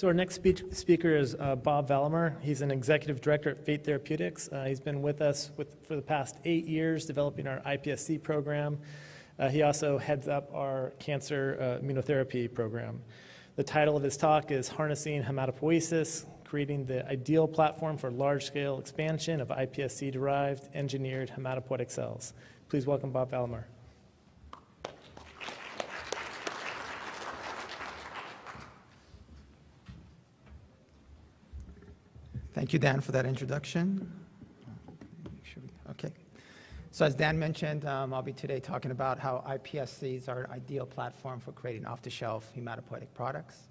So our next speaker is Bob Valamehr. He's an executive director at Fate Therapeutics. He's been with us for the past 8 years developing our IPSC program. He also heads up our cancer immunotherapy program. The title of his talk is Harnessing Hematopoiesis, Creating the Ideal Platform for Large-Scale Expansion of IPSC-derived Engineered Hematopoietic Cells. Please welcome Bob Valamehr. Thank you, Dan, for that introduction. Okay. So as Dan mentioned, I'll be today talking about how IPSCs are an ideal platform for creating off-the-shelf hematopoietic products.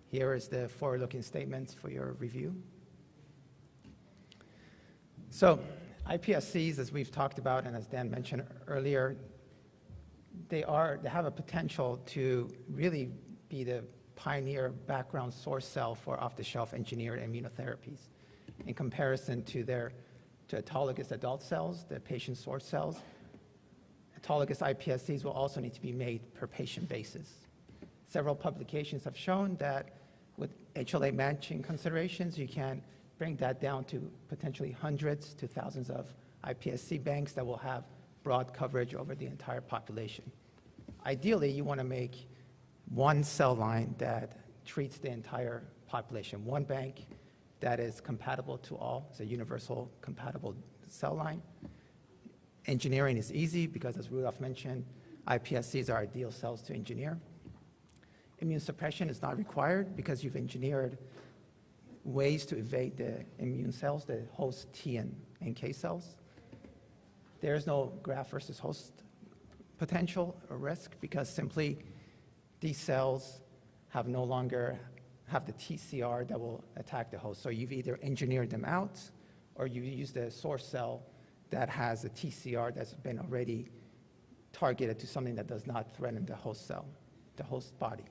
Here is the forward-looking statements for your review. So IPSCs, as we've talked about and as Dan mentioned earlier, they have a potential to really be the pioneer background source cell for off-the-shelf engineered immunotherapies in comparison to autologous adult cells, the patient source cells. Autologous IPSCs will also need to be made per patient basis. Several publications have shown that with HLA matching considerations, you can bring that down to potentially hundreds to thousands of IPSC banks that will have broad coverage over the entire population. Ideally, you want to make one cell line that treats the entire population, one bank that is compatible to all. It's a universal compatible cell line. Engineering is easy because, as Rudolph mentioned, IPSCs are ideal cells to engineer. Immune suppression is not required because you've engineered ways to evade the immune cells, the host T and NK cells. There is no graft versus host potential or risk because simply these cells no longer have the TCR that will attack the host. So you've either engineered them out or you use the source cell that has a TCR that's been already targeted to something that does not threaten the host cell, the host body.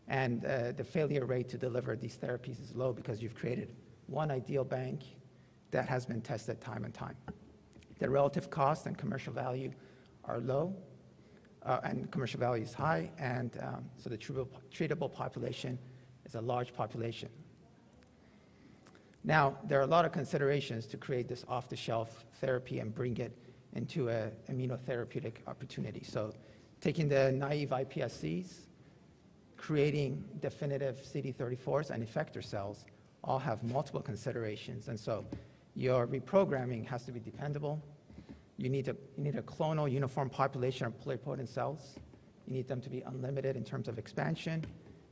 And the failure rate to deliver these therapies is low because you've created one ideal bank that has been tested time and time. The relative cost and commercial value are low. And commercial value is high, and so the treatable population is a large population. Now, there are a lot of considerations to create this off-the-shelf therapy and bring it into an immunotherapeutic opportunity. So taking the naive IPSCs, creating definitive CD34s and effector cells all have multiple considerations, and so your reprogramming has to be dependable. You need a clonal uniform population of pluripotent cells. You need them to be unlimited in terms of expansion.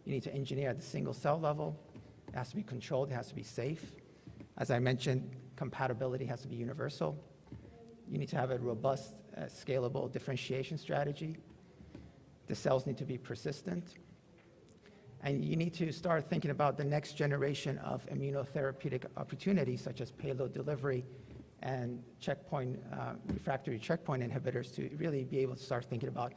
You need to engineer at the single cell level. It has to be controlled. It has to be safe. As I mentioned, compatibility has to be universal. You need to have a robust, scalable differentiation strategy. The cells need to be persistent. And you need to start thinking about the next generation of immunotherapeutic opportunities, such as payload delivery and refractory checkpoint inhibitors, to really be able to start thinking about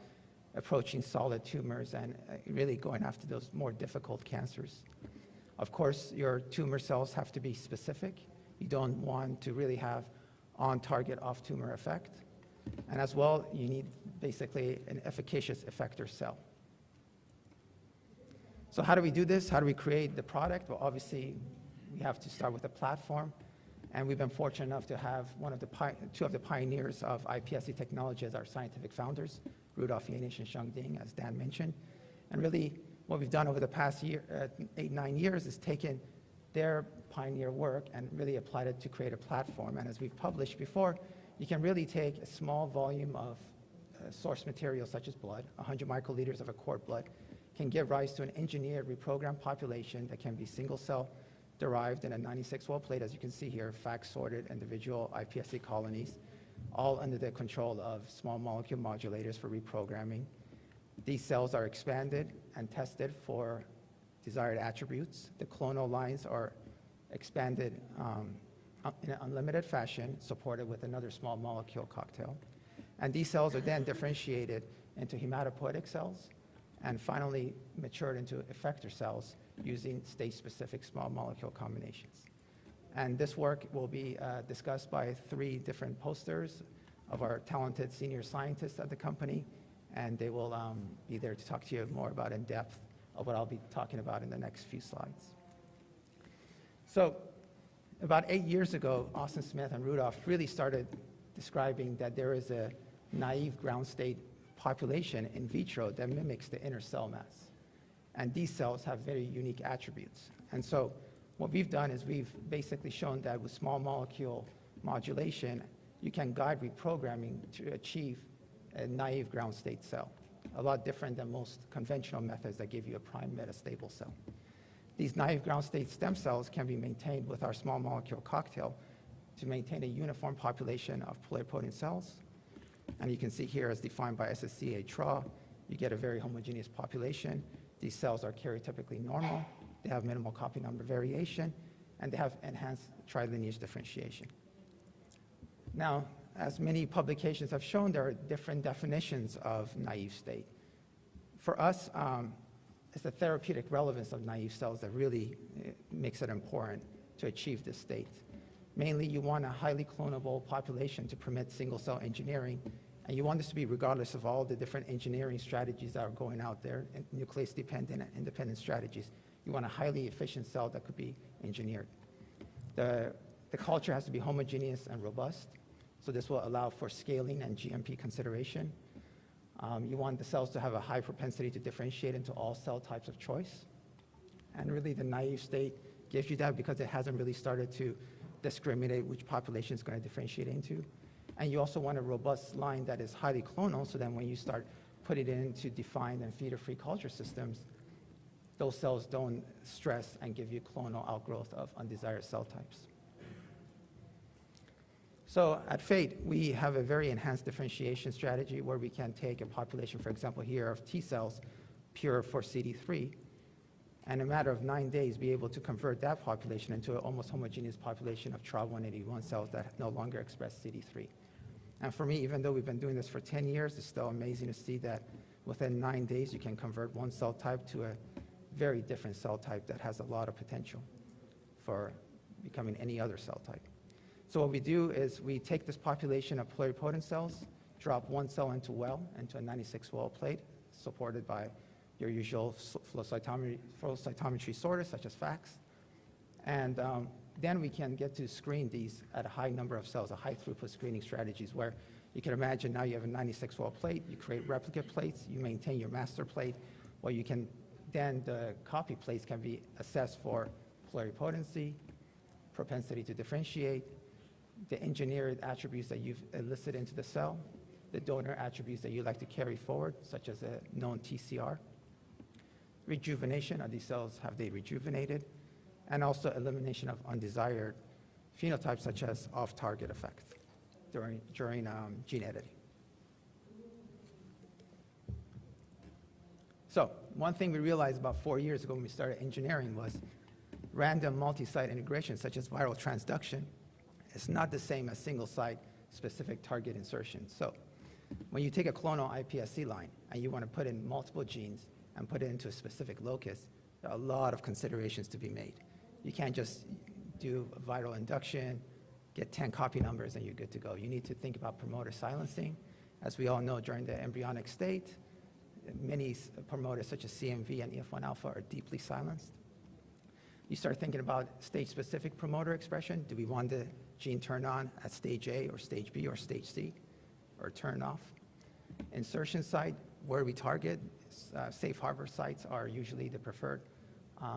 approaching solid tumors and really going after those more difficult cancers. Of course, your tumor cells have to be specific. You don't want to really have on-target off-tumor effect. And as well, you need basically an efficacious effector cell. So how do we do this? How do we create the product? Well, obviously, we have to start with a platform. And we've been fortunate enough to have two of the pioneers of IPSC technology as our scientific founders, Rudolph Jaenisch and Sheng Ding, as Dan mentioned. And really, what we've done over the past 8-9 years is taken their pioneer work and really applied it to create a platform. And as we've published before, you can really take a small volume of source material, such as blood, 100 microliters of a cord blood, can give rise to an engineered reprogrammed population that can be single cell derived in a 96-well plate, as you can see here, FACS-sorted individual IPSC colonies, all under the control of small molecule modulators for reprogramming. These cells are expanded and tested for desired attributes. The clonal lines are expanded in an unlimited fashion, supported with another small molecule cocktail. And these cells are then differentiated into hematopoietic cells and finally matured into effector cells using state-specific small molecule combinations. And this work will be discussed by 3 different posters of our talented senior scientists at the company, and they will be there to talk to you more about in depth of what I'll be talking about in the next few slides. So about 8 years ago, Austin Smith and Rudolph really started describing that there is a naive ground state population in vitro that mimics the inner cell mass. And these cells have very unique attributes. And so what we've done is we've basically shown that with small molecule modulation, you can guide reprogramming to achieve a naive ground state cell, a lot different than most conventional methods that give you a prime metastable cell. These naive ground state stem cells can be maintained with our small molecule cocktail to maintain a uniform population of pluripotent cells. And you can see here, as defined by ISSCR TRA, you get a very homogeneous population. These cells are karyotypically normal, they have minimal copy number variation, and they have enhanced trilineage differentiation. Now, as many publications have shown, there are different definitions of naive state. For us, it's the therapeutic relevance of naive cells that really makes it important to achieve this state. Mainly, you want a highly clonable population to permit single-cell engineering, and you want this to be regardless of all the different engineering strategies that are going out there, and nuclease-dependent and independent strategies. You want a highly efficient cell that could be engineered. The culture has to be homogeneous and robust, so this will allow for scaling and GMP consideration. You want the cells to have a high propensity to differentiate into all cell types of choice. And really, the naive state gives you that because it hasn't really started to discriminate which population is going to differentiate into. And you also want a robust line that is highly clonal, so then when you start putting it into defined and feeder-free culture systems, those cells don't stress and give you clonal outgrowth of undesired cell types. So at Fate, we have a very enhanced differentiation strategy where we can take a population, for example, here of T cells, pure for CD3, and in a matter of 9 days, be able to convert that population into an almost homogeneous population of TRA181 cells that no longer express CD3. And for me, even though we've been doing this for 10 years, it's still amazing to see that within 9 days, you can convert one cell type to a very different cell type that has a lot of potential for becoming any other cell type. So what we do is we take this population of pluripotent cells, drop one cell into a 96-well plate, supported by your usual flow cytometry sorters, such as FACS. And then we can get to screen these at a high number of cells, a high throughput screening strategies, where you can imagine now you have a 96-well plate, you create replicate plates, you maintain your master plate, where you can, then the copy plates can be assessed for pluripotency, propensity to differentiate, the engineered attributes that you've elicited into the cell, the donor attributes that you like to carry forward, such as a known TCR, rejuvenation, are these cells, have they rejuvenated, and also elimination of undesired phenotypes such as off-target effects during gene editing. So one thing we realized about 4 years ago when we started engineering was random multi-site integration, such as viral transduction, is not the same as single-site specific target insertion. So when you take a clonal iPSC line and you want to put in multiple genes and put it into a specific locus, there are a lot of considerations to be made. You can't just do a viral induction, get 10 copy numbers, and you're good to go. You need to think about promoter silencing. As we all know, during the embryonic state, many promoters such as CMV and EF1 alpha are deeply silenced. You start thinking about stage-specific promoter expression. Do we want the gene turned on at stage A or stage B or stage C, or turned off? Insertion site, where we target, safe harbor sites are usually the preferred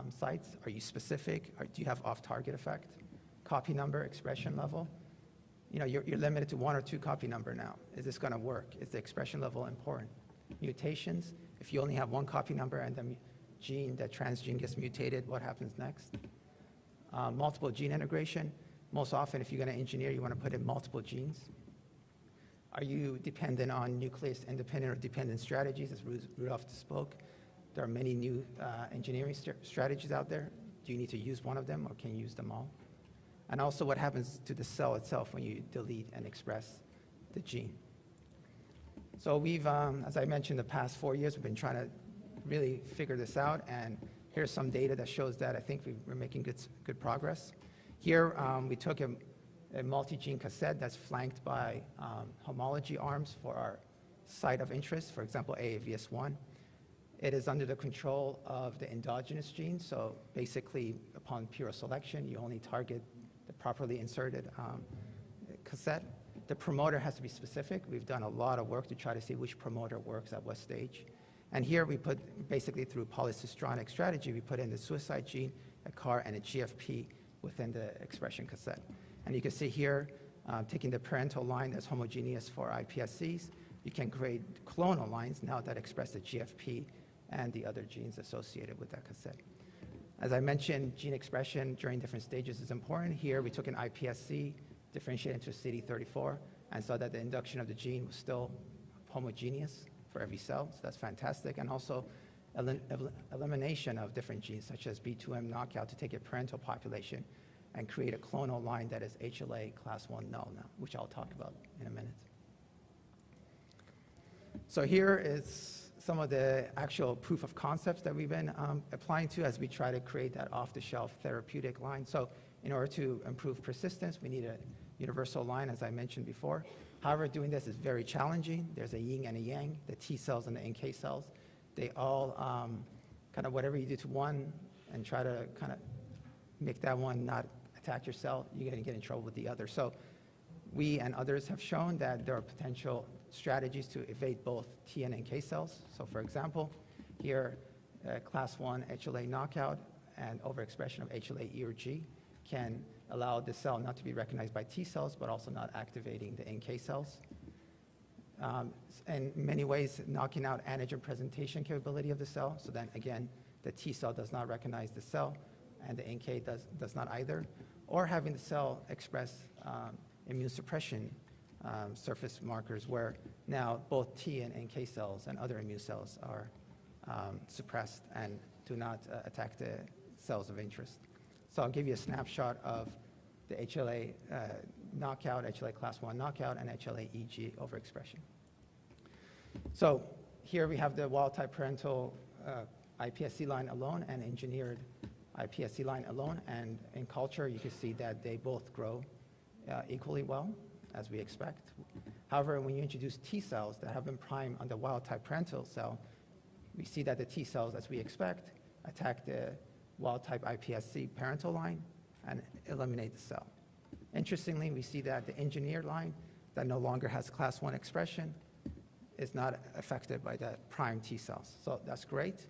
sites. Are you specific? Or do you have off-target effect? Copy number, expression level. You know, you're limited to 1 or 2 copy number now. Is this going to work? Is the expression level important? Mutations, if you only have 1 copy number and the gene, that transgene gets mutated, what happens next? Multiple gene integration. Most often, if you're going to engineer, you want to put in multiple genes. Are you dependent on nucleus-independent or dependent strategies, as Rudolph spoke? There are many new engineering strategies out there. Do you need to use one of them, or can you use them all? And also, what happens to the cell itself when you delete and express the gene? So we've, as I mentioned, the past 4 years, we've been trying to really figure this out, and here's some data that shows that I think we're making good progress. Here, we took a multi-gene cassette that's flanked by homology arms for our site of interest, for example, AAVS1. It is under the control of the endogenous gene, so basically upon pure selection, you only target the properly inserted cassette. The promoter has to be specific. We've done a lot of work to try to see which promoter works at what stage. And here we put, basically through polycistronic strategy, we put in the suicide gene, a CAR, and a GFP within the expression cassette. And you can see here, taking the parental line that's homogeneous for IPSCs, you can create clonal lines now that express the GFP and the other genes associated with that cassette. As I mentioned, gene expression during different stages is important. Here we took an iPSC, differentiated into CD34, and saw that the induction of the gene was still homogeneous for every cell, so that's fantastic. And also elimination of different genes, such as B2M knockout, to take a parental population and create a clonal line that is HLA class 1 null now, which I'll talk about in a minute. So here is some of the actual proof of concepts that we've been applying to as we try to create that off-the-shelf therapeutic line. So in order to improve persistence, we need a universal line, as I mentioned before. However, doing this is very challenging. There's a yin and a yang, the T cells and the NK cells. They all kind of whatever you do to one and try to kind of make that one not attack your cell, you're going to get in trouble with the other. So we and others have shown that there are potential strategies to evade both T and NK cells. So for example, here, class 1 HLA knockout and overexpression of HLA E or G can allow the cell not to be recognized by T cells, but also not activating the NK cells. In many ways, knocking out antigen presentation capability of the cell, so then again, the T cell does not recognize the cell, and the NK does not either, or having the cell express immune suppression surface markers where now both T and NK cells and other immune cells are suppressed and do not attack the cells of interest. So I'll give you a snapshot of the HLA knockout, HLA class 1 knockout, and HLA EG overexpression. So here we have the wild-type parental iPSC line alone and engineered iPSC line alone, and in culture you can see that they both grow equally well, as we expect. However, when you introduce T cells that have been primed on the wild-type parental cell, we see that the T cells, as we expect, attack the wild-type iPSC parental line and eliminate the cell. Interestingly, we see that the engineered line that no longer has class 1 expression is not affected by the primed T cells. So that's great,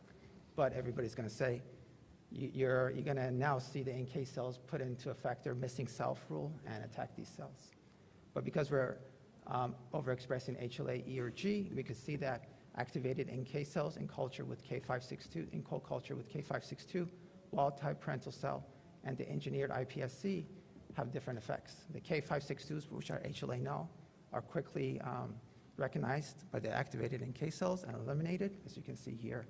but everybody's going to say, you're going to now see the NK cells put into effect their missing self rule and attack these cells. But because we're overexpressing HLA E or G, we can see that activated NK cells in culture with K562, in co-culture with K562, wild-type parental cell, and the engineered iPSC have different effects. The K562s, which are HLA null, are quickly recognized by the activated NK cells and eliminated, as you can see here,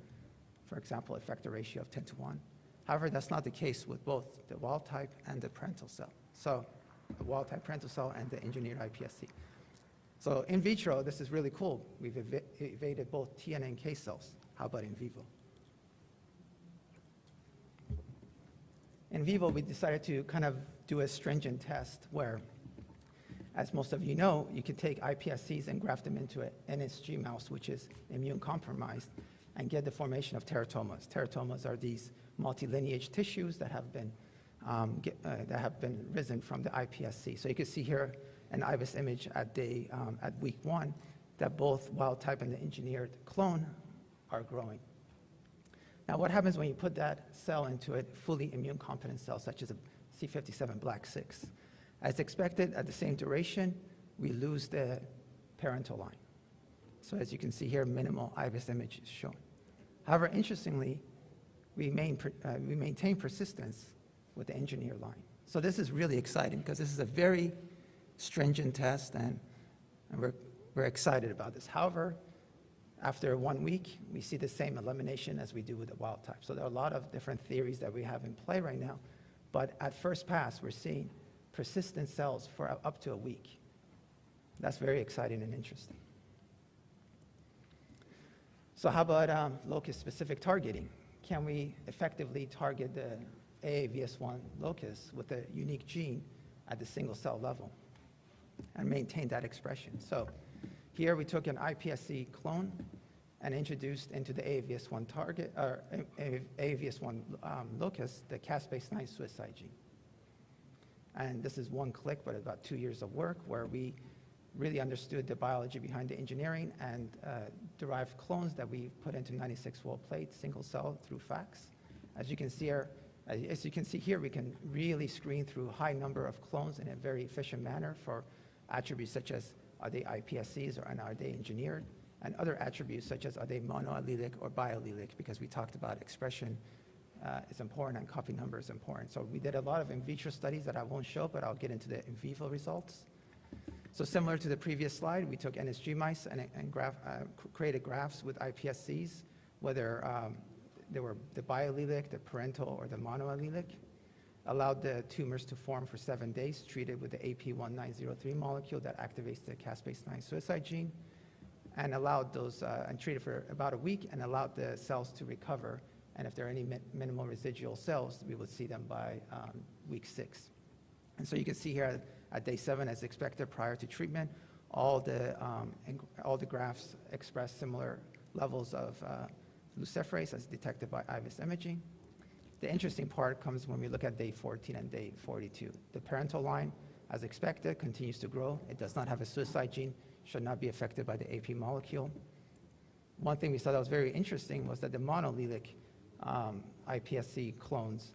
for example, effector ratio of 10:1. However, that's not the case with both the wild-type and the parental cell. So the wild-type parental cell and the engineered iPSC. So in vitro, this is really cool. We've evaded both T and NK cells. How about in vivo? In vivo, we decided to kind of do a stringent test where, as most of you know, you can take iPSCs and graft them into an NSG mouse, which is immune compromised, and get the formation of teratomas. Teratomas are these multi-lineage tissues that have been risen from the iPSC. So you can see here an IVUS image at week 1 that both wild type and the engineered clone are growing. Now what happens when you put that cell into a fully immune competent cell, such as a C57 Black 6? As expected, at the same duration, we lose the parental line. So as you can see here, minimal IVUS image is shown. However, interestingly, we maintain persistence with the engineered line. So this is really exciting because this is a very stringent test, and we're excited about this. However, after 1 week, we see the same elimination as we do with the wild type. So there are a lot of different theories that we have in play right now, but at first pass, we're seeing persistent cells for up to a week. That's very exciting and interesting. So how about locus-specific targeting? Can we effectively target the AAVS1 locus with a unique gene at the single cell level and maintain that expression? So here we took an iPSC clone and introduced into the AAVS1 target, or AAVS1 locus, the caspase-9 suicide gene. And this is one click, but about 2 years of work where we really understood the biology behind the engineering and derived clones that we put into 96-well plate, single cell through FACS. As you can see here, we can really screen through a high number of clones in a very efficient manner for attributes such as are they IPSCs or are they engineered, and other attributes such as are they monoallelic or biallelic, because we talked about expression is important and copy number is important. So we did a lot of in vitro studies that I won't show, but I'll get into the in vivo results. So similar to the previous slide, we took NSG mice and created grafts with IPSCs, whether they were the biallelic, the parental, or the monoallelic, allowed the tumors to form for 7 days, treated with the AP1903 molecule that activates the caspase-9 suicide gene, and allowed those, and treated for about a week, and allowed the cells to recover. And if there are any minimal residual cells, we would see them by week 6. And so you can see here at day 7, as expected prior to treatment, all the grafts express similar levels of luciferase as detected by IVUS imaging. The interesting part comes when we look at day 14 and day 42. The parental line, as expected, continues to grow. It does not have a suicide gene, should not be affected by the AP molecule. One thing we saw that was very interesting was that the monoallelic iPSC clones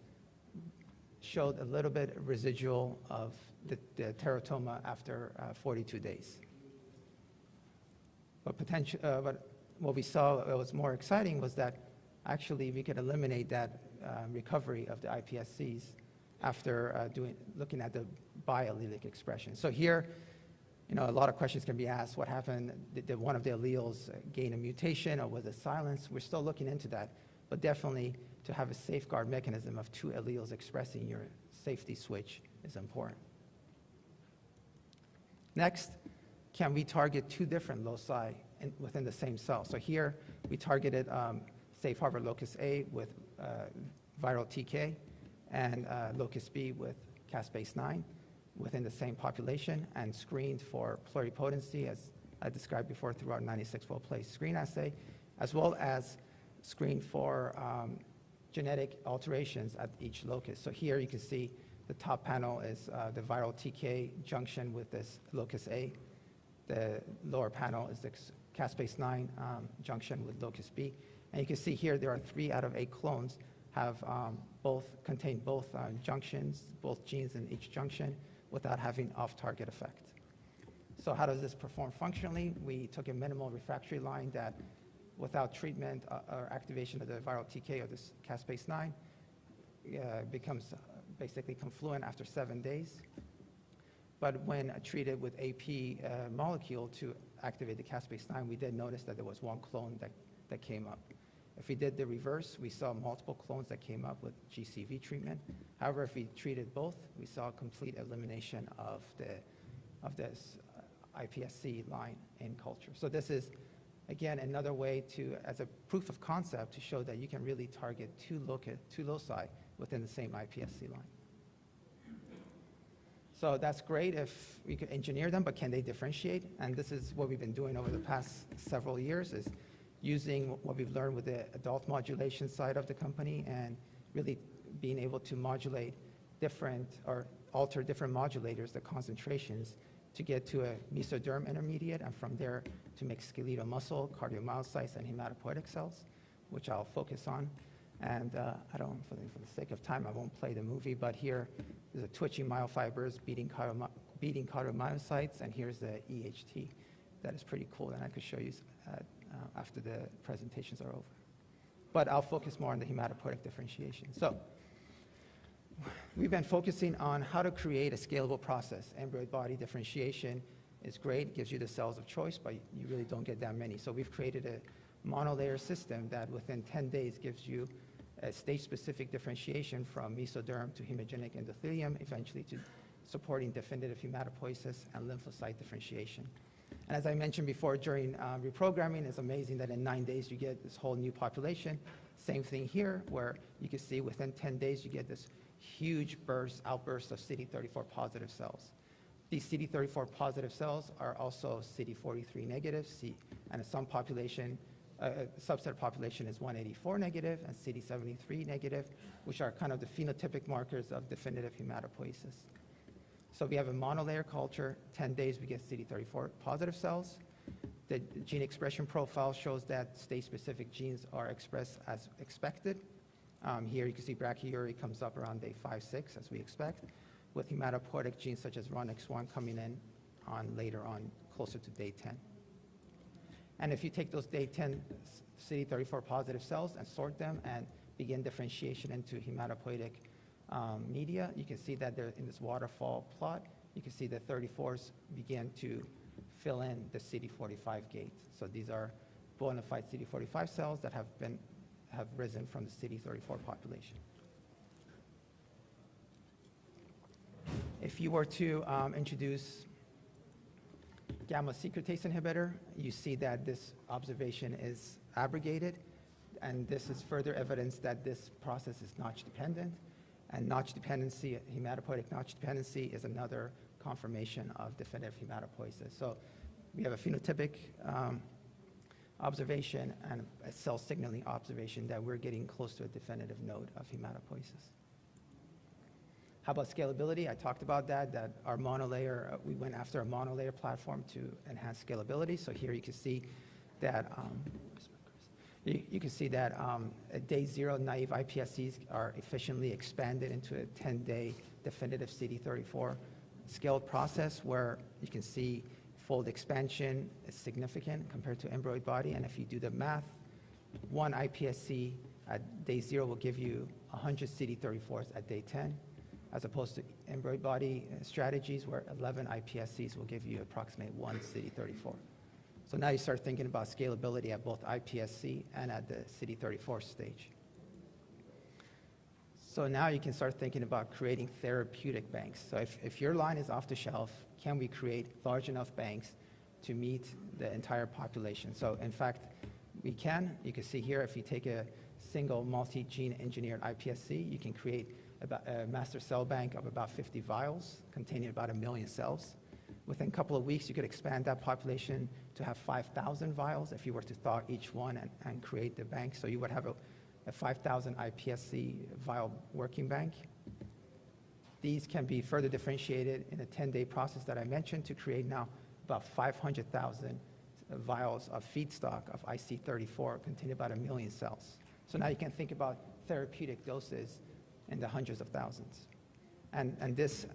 showed a little bit residual of the teratoma after 42 days. But what we saw that was more exciting was that actually we could eliminate that recovery of the iPSCs after looking at the biallelic expression. So here, a lot of questions can be asked. What happened? Did one of the alleles gain a mutation, or was it silenced? We're still looking into that, but definitely to have a safeguard mechanism of 2 alleles expressing your safety switch is important. Next, can we target 2 different loci within the same cell? So here we targeted safe harbor locus A with viral TK and locus B with caspase-9 within the same population, and screened for pluripotency, as I described before, through our 96-well plate screen assay, as well as screen for genetic alterations at each locus. So here you can see the top panel is the viral TK junction with this locus A. The lower panel is the caspase-9 junction with locus B. And you can see here there are 3 out of 8 clones have contain both junctions, both genes in each junction, without having off-target effect. So how does this perform functionally? We took a minimal refractory line that, without treatment or activation of the viral TK or this caspase-9, becomes basically confluent after 7 days. But when treated with AP molecule to activate the caspase-9, we did notice that there was 1 clone that came up. If we did the reverse, we saw multiple clones that came up with GCV treatment. However, if we treated both, we saw complete elimination of this IPSC line in culture. So this is, again, another way to, as a proof of concept, to show that you can really target 2 loci within the same iPSC line. So that's great if we could engineer them, but can they differentiate? And this is what we've been doing over the past several years, is using what we've learned with the adult modulation side of the company and really being able to modulate different or alter different modulators, the concentrations, to get to a mesoderm intermediate, and from there to make skeletal muscle, cardiomyocytes, and hematopoietic cells, which I'll focus on. And for the sake of time, I won't play the movie, but here is a twitching myofibers beating cardiomyocytes, and here's the EHT. That is pretty cool, and I could show you after the presentations are over. But I'll focus more on the hematopoietic differentiation. So we've been focusing on how to create a scalable process. Embryoid body differentiation is great, it gives you the cells of choice, but you really don't get that many. So we've created a monolayer system that within 10 days gives you a stage-specific differentiation from mesoderm to hemogenic endothelium, eventually to supporting definitive hematopoiesis and lymphocyte differentiation. And as I mentioned before, during reprogramming, it's amazing that in 9 days you get this whole new population. Same thing here, where you can see within 10 days you get this huge outburst of CD34 positive cells. These CD34 positive cells are also CD43 negative, and in some population, subset population is 184 negative and CD73 negative, which are kind of the phenotypic markers of definitive hematopoiesis. So we have a monolayer culture, 10 days we get CD34 positive cells. The gene expression profile shows that state-specific genes are expressed as expected. Here you can see brachyuria comes up around day 5-6, as we expect, with hematopoietic genes such as RUNX1 coming in later on, closer to day 10. And if you take those day 10 CD34 positive cells and sort them and begin differentiation into hematopoietic media, you can see that they're in this waterfall plot. You can see the 34s begin to fill in the CD45 gate. So these are bona fide CD45 cells that have risen from the CD34 population. If you were to introduce gamma secretase inhibitor, you see that this observation is abrogated, and this is further evidence that this process is notch dependent, and notch dependency, hematopoietic notch dependency, is another confirmation of definitive hematopoiesis. So we have a phenotypic observation and a cell signaling observation that we're getting close to a definitive node of hematopoiesis. How about scalability? I talked about that our monolayer, we went after a monolayer platform to enhance scalability. So here you can see that at day 0, naive IPSCs are efficiently expanded into a 10-day definitive CD34 scaled process where you can see fold expansion is significant compared to embryoid body. And if you do the math, one IPSC at day 0 will give you 100 CD34s at day 10, as opposed to embryoid body strategies where 11 IPSCs will give you approximately 1 CD34. So now you start thinking about scalability at both iPSC and at the CD34 stage. So now you can start thinking about creating therapeutic banks. So if your line is off the shelf, can we create large enough banks to meet the entire population? So in fact, we can. You can see here, if you take a single multi-gene engineered iPSC, you can create a master cell bank of about 50 vials containing about 1 million cells. Within a couple of weeks, you could expand that population to have 5,000 vials if you were to thaw each one and create the bank. So you would have a 5,000 iPSC vial working bank. These can be further differentiated in a 10-day process that I mentioned to create now about 500,000 vials of feedstock of IC34 containing about 1 million cells. So now you can think about therapeutic doses in the hundreds of thousands. And this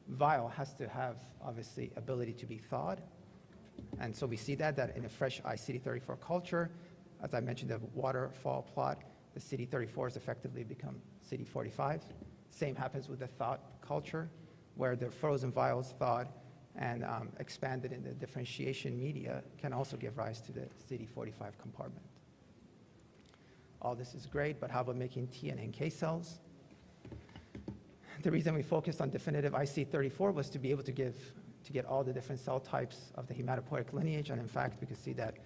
vial has to have, obviously, ability to be thawed. And so we see that in a fresh ICD34 culture, as I mentioned, the waterfall plot, the CD34s effectively become CD45. Same happens with the thawed culture, where the frozen vials thawed and expanded in the differentiation media can also give rise to the CD45 compartment. All this is great, but how about making T and NK cells? The reason we focused on definitive IC34 was to be able to get all the different cell types of the hematopoietic lineage, and in fact, we can see that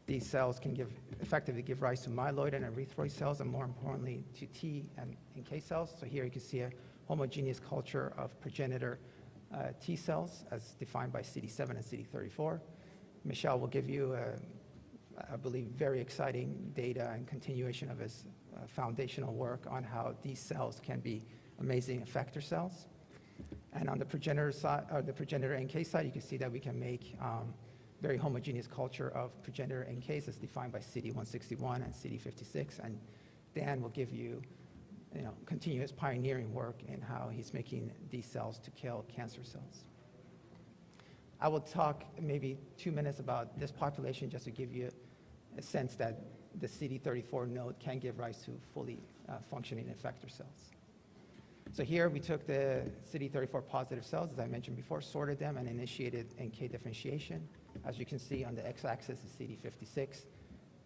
these cells can effectively give rise to myeloid and erythroid cells, and more importantly, to T and NK cells. So here you can see a homogeneous culture of progenitor T cells as defined by CD7 and CD34. Michel will give you, I believe, very exciting data and continuation of his foundational work on how these cells can be amazing effector cells. And on the progenitor side, or the progenitor NK side, you can see that we can make very homogeneous culture of progenitor NKs as defined by CD161 and CD56. And Dan will give you, continue his pioneering work in how he's making these cells to kill cancer cells. I will talk maybe 2 minutes about this population just to give you a sense that the CD34 node can give rise to fully functioning effector cells. So here we took the CD34 positive cells, as I mentioned before, sorted them and initiated NK differentiation. As you can see on the x-axis is CD56,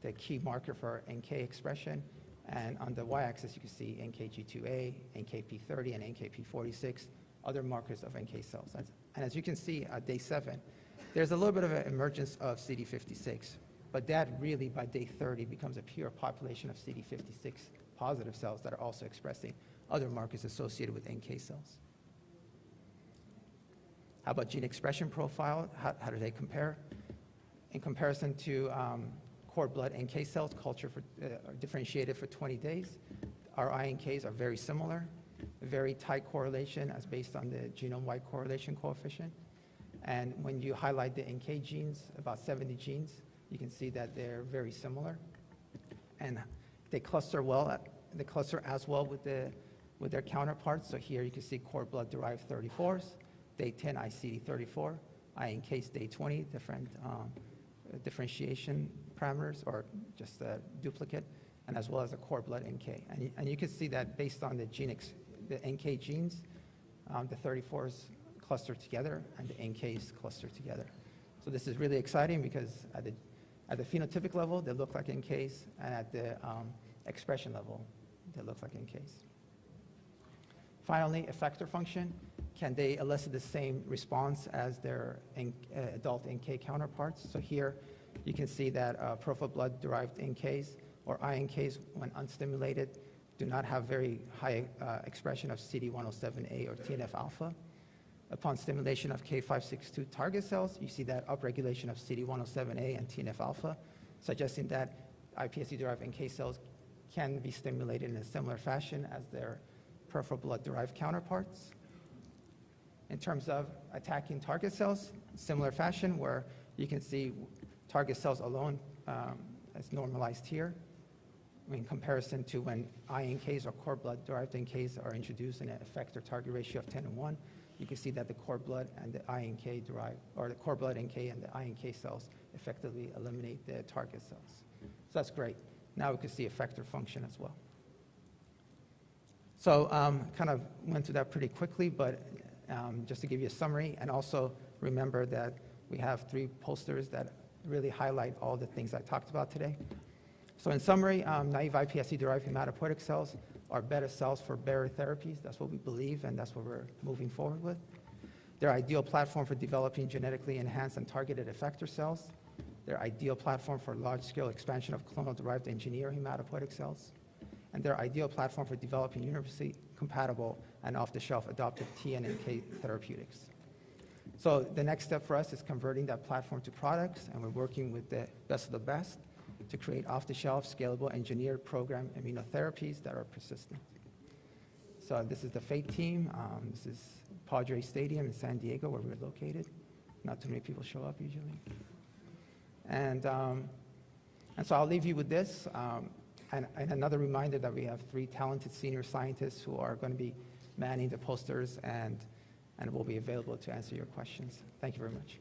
the key marker for NK expression. And on the y-axis, you can see NKG2A, NKP30, and NKP46, other markers of NK cells. And as you can see at day 7, there's a little bit of an emergence of CD56, but that really by day 30 becomes a pure population of CD56 positive cells that are also expressing other markers associated with NK cells. How about gene expression profile? How do they compare? In comparison to cord blood NK cells are differentiated for 20 days. Our iNKs are very similar, a very tight correlation as based on the genome-wide correlation coefficient. And when you highlight the NK genes, about 70 genes, you can see that they're very similar. And they cluster as well with their counterparts. So here you can see cord blood derived 34s, day 10 ICD34, iNKs day 20, different differentiation parameters, or just a duplicate, and as well as a cord blood NK. And you can see that based on the NK genes, the 34s cluster together and the NKs cluster together. So this is really exciting because at the phenotypic level, they look like NKs, and at the expression level, they look like NKs. Finally, effector function. Can they elicit the same response as their adult NK counterparts? So here you can see that peripheral blood-derived NKs or iNKs, when unstimulated, do not have very high expression of CD107A or TNF-alpha. Upon stimulation of K562 target cells, you see that upregulation of CD107A and TNF-alpha, suggesting that iPSC-derived NK cells can be stimulated in a similar fashion as their peripheral blood-derived counterparts. In terms of attacking target cells, similar fashion where you can see target cells alone as normalized here in comparison to when iNKs or cord blood-derived NKs are introduced in an effector-target ratio of 10:1. You can see that the cord blood and the iNK derived, or the cord blood NK and the iNK cells effectively eliminate the target cells. So that's great. Now we can see effector function as well. So kind of went through that pretty quickly, but just to give you a summary, and also remember that we have 3 posters that really highlight all the things I talked about today. So in summary, naive iPSC-derived hematopoietic cells are better cells for better therapies. That's what we believe, and that's what we're moving forward with. They're ideal platform for developing genetically enhanced and targeted effector cells. They're ideal platform for large-scale expansion of clonal-derived engineered hematopoietic cells. And they're ideal platform for developing university-compatible and off-the-shelf adoptive T and NK therapeutics. So the next step for us is converting that platform to products, and we're working with the best of the best to create off-the-shelf, scalable, engineered program immunotherapies that are persistent. So this is the FATE team. This is Padre Stadium in San Diego, where we're located. Not too many people show up usually. And so I'll leave you with this. And another reminder that we have 3 talented senior scientists who are going to be manning the posters and will be available to answer your questions. Thank you very much.